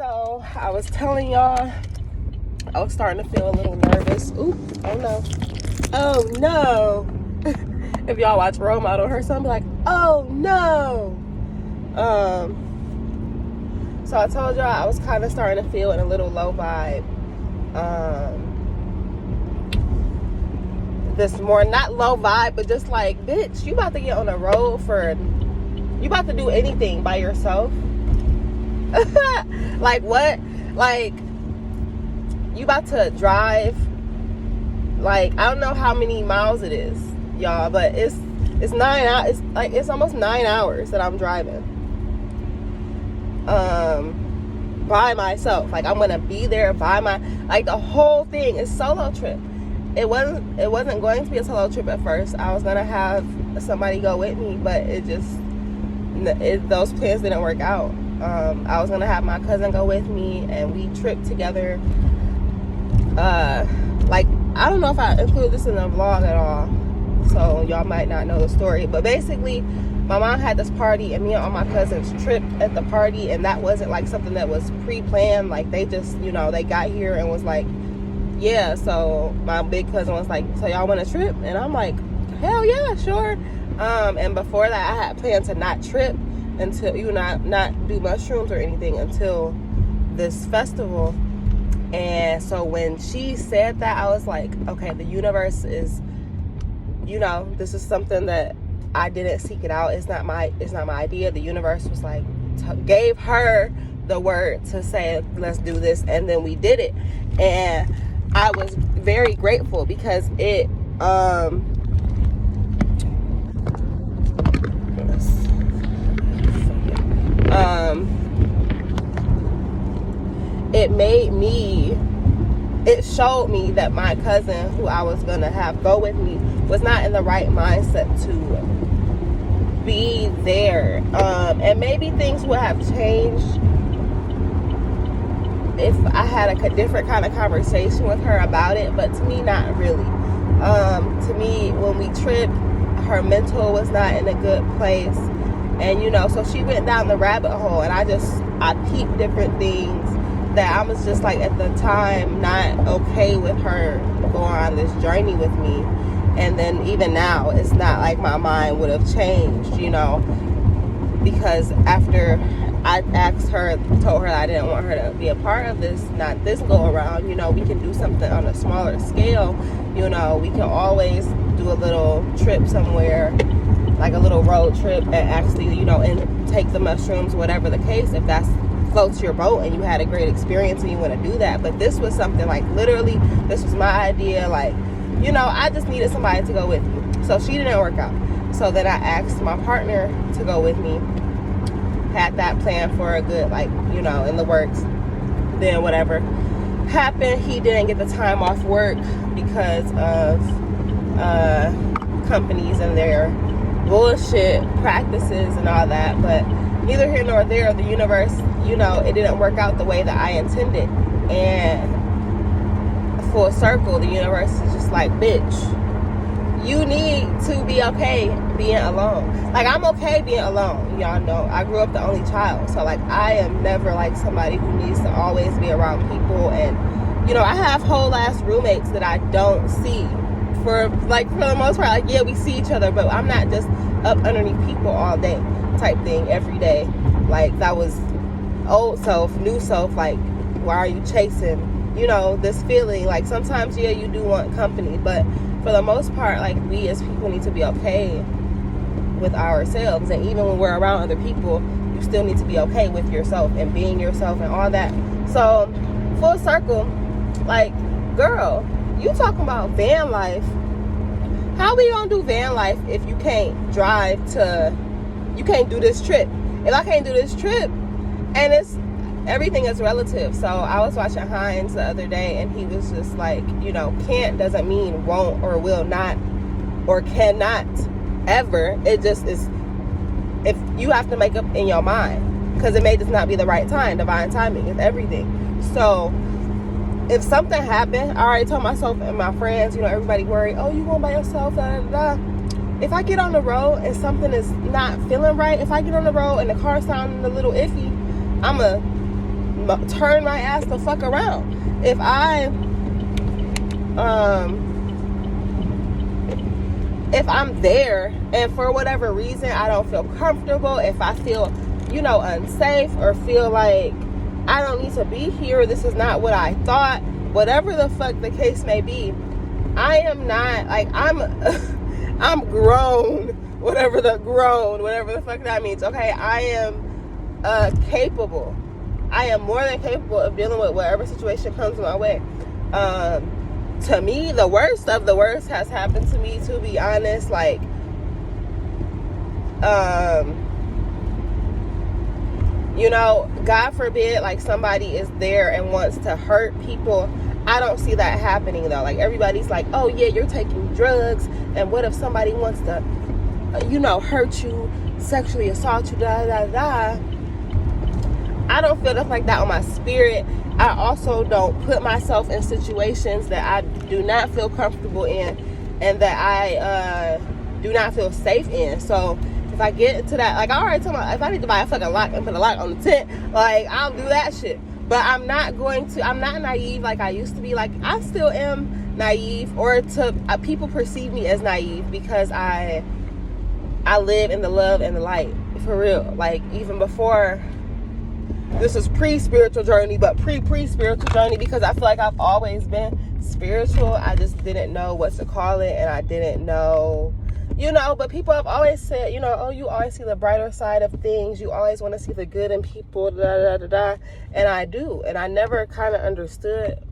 So I was telling y'all, I was starting to feel a little nervous. Oop, oh no. Oh no. If y'all watch Role Model, her son be like, oh no. So I told y'all I was kind of starting to feel in a little low vibe. This more, not low vibe, but just like, bitch, you about to get on the road you about to do anything by yourself? Like what? Like you about to drive, like I don't know how many miles it is, y'all, but it's 9 hours. It's almost 9 hours that I'm driving by myself. Like I'm gonna be there by like the whole thing is solo trip. It wasn't going to be a solo trip at first. I was gonna have somebody go with me, but those plans didn't work out. I was gonna have my cousin go with me, and we tripped together. Like I don't know if I include this in the vlog at all, so y'all might not know the story. But basically, my mom had this party, and me and all my cousins tripped at the party, and that wasn't like something that was pre-planned. Like they just, they got here and was like, yeah. So my big cousin was like, so y'all want to trip? And I'm like, hell yeah, sure. And before that, I had planned to not trip until not do mushrooms or anything until this festival. And so when she said that, I was like, okay, the universe is, this is something that I didn't seek it out. It's not my idea. The universe was like, gave her the word to say, let's do this. And then we did it. And I was very grateful because it, it showed me that my cousin, who I was gonna have go with me, was not in the right mindset to be there. And maybe things would have changed if I had a different kind of conversation with her about it, but to me, not really. To me, when we tripped, her mental was not in a good place. And, so she went down the rabbit hole, and I peeped different things that I was just like, at the time, not okay with her going on this journey with me. And then even now, it's not like my mind would have changed, because after I told her I didn't want her to be a part of this, not this go around, we can do something on a smaller scale. We can always do a little trip somewhere, like a little road trip, and actually, and take the mushrooms, whatever the case, if that's floats your boat and you had a great experience and you want to do that. But this was something like, literally, this was my idea. Like, I just needed somebody to go with me. So she didn't work out. So then I asked my partner to go with me. Had that plan for a good, in the works. Then whatever happened, he didn't get the time off work because of companies and their bullshit practices and all that. But neither here nor there, the universe, it didn't work out the way that I intended. And full circle, the universe is just like, bitch, you need to be okay being alone. Like, I'm okay being alone. Y'all know I grew up the only child, so like I am never like somebody who needs to always be around people. And I have whole ass roommates that I don't see for the most part. Like, yeah, we see each other, but I'm not just up underneath people all day type thing every day. Like, that was old self, new self. Like, why are you chasing this feeling? Like, sometimes, yeah, you do want company, but for the most part, like, we as people need to be okay with ourselves. And even when we're around other people, you still need to be okay with yourself and being yourself and all that. So full circle, like, girl, you talking about van life. How we gonna do van life if you can't you can't do this trip? If I can't do this trip, and everything is relative. So I was watching Hines the other day, and he was just like, can't doesn't mean won't or will not or cannot ever. It just is, if you have to make up in your mind, because it may just not be the right time. Divine timing is everything. So if something happened, I already told myself and my friends, everybody worried, oh, you going by yourself, da, da, da. If I get on the road and something is not feeling right, if I get on the road and the car sounding a little iffy, I'ma turn my ass the fuck around. If I'm there and for whatever reason I don't feel comfortable, if I feel, unsafe, or feel like I don't need to be here, this is not what I thought, whatever the fuck the case may be, I am not, like, I'm grown, whatever the fuck that means, okay? I am capable. I am more than capable of dealing with whatever situation comes my way. To me, the worst of the worst has happened to me, to be honest. Like, God forbid, like, somebody is there and wants to hurt people. I don't see that happening, though. Like, everybody's like, oh, yeah, you're taking drugs, and what if somebody wants to, hurt you, sexually assault you, da-da-da-da. I don't feel nothing like that on my spirit. I also don't put myself in situations that I do not feel comfortable in and that I do not feel safe in. So if I get into that, like, I already told if I need to buy a fucking lock and put a lock on the tent, like, I'll do that shit. But I'm not naive like I used to be. Like, I still am naive, or people perceive me as naive because I live in the love and the light, for real. Like, even before, this is pre-spiritual journey, but pre-spiritual journey, because I feel like I've always been spiritual. I just didn't know what to call it, and I didn't know, but people have always said, oh, you always see the brighter side of things. You always want to see the good in people, da-da-da-da-da. And I do. And I never kind of understood.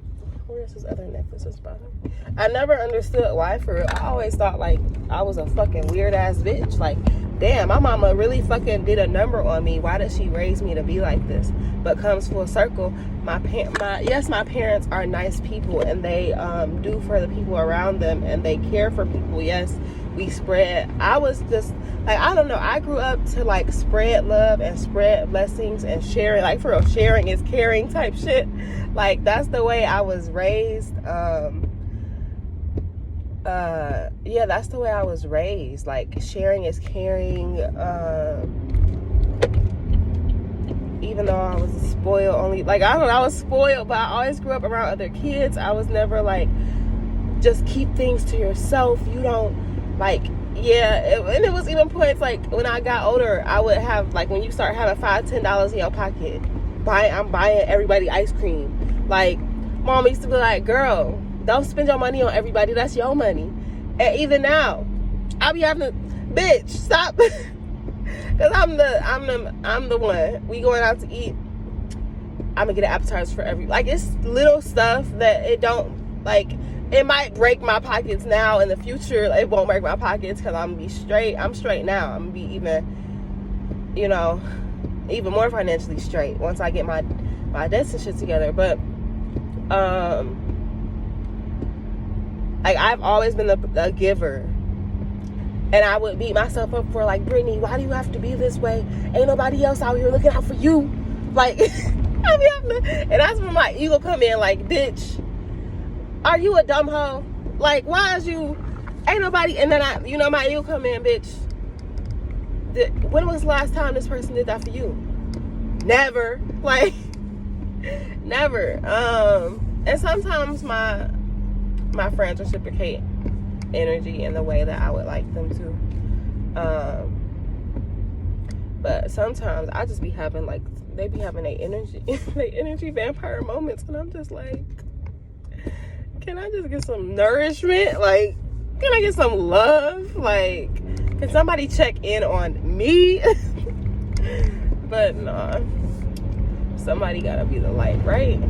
Where's his other necklaces, bottom? I never understood why, for real. I always thought, like, I was a fucking weird-ass bitch. Like, damn, my mama really fucking did a number on me. Why did she raise me to be like this? But comes full circle, my parents are nice people, and they do for the people around them, and they care for people. Yes, we spread. I was just, like, I don't know. I grew up to, like, spread love and spread blessings and sharing. Like, for real, sharing is caring type shit. Like, that's the way I was raised. Yeah, that's the way I was raised. Like, sharing is caring. Even though I was spoiled, only, like, I don't know, I was spoiled, but I always grew up around other kids. I was never like, just keep things to yourself. You don't, like, and it was even points, like, when I got older, I would have, like, when you start having $5-10 in your pocket, I'm buying everybody ice cream. Like, mom used to be like, girl, don't spend your money on everybody, that's your money. And even now, I be having to, bitch, stop. Cause I'm the one. We going out to eat, I'm gonna get an appetizer for like, it's little stuff that it don't, like, it might break my pockets now. In the future, it won't break my pockets, because I'm gonna be straight. I'm straight now. I'm gonna be even more financially straight once I get my debts and shit together. But like, I've always been a giver. And I would beat myself up for, like, Brittany, why do you have to be this way? Ain't nobody else out here looking out for you. Like, I be having to, and that's when my ego come in, like, bitch, are you a dumb hoe? Like, why is you, ain't nobody, and then my ego come in, bitch, when was the last time this person did that for you? Never. Like, never. And sometimes my friends reciprocate energy in the way that I would like them to. But sometimes I just be having, like, they be having their energy vampire moments, and I'm just like, can I just get some nourishment? Like, can I get some love? Like, can somebody check in on me? But nah, somebody gotta be the light, right?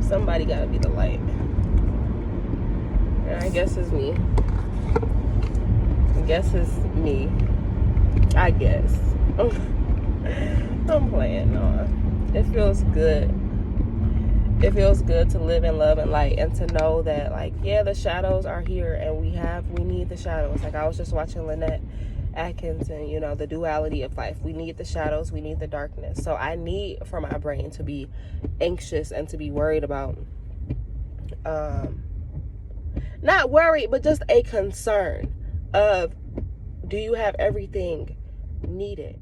Somebody gotta be the light. And I guess it's me. I guess. I'm playing. No. It feels good. It feels good to live in love and light, and to know that, like, yeah, the shadows are here, and we need the shadows. Like, I was just watching Lynette Atkins, and the duality of life. We need the shadows, we need the darkness. So I need for my brain to be anxious and to be worried about, not worried, but just a concern of, do you have everything needed?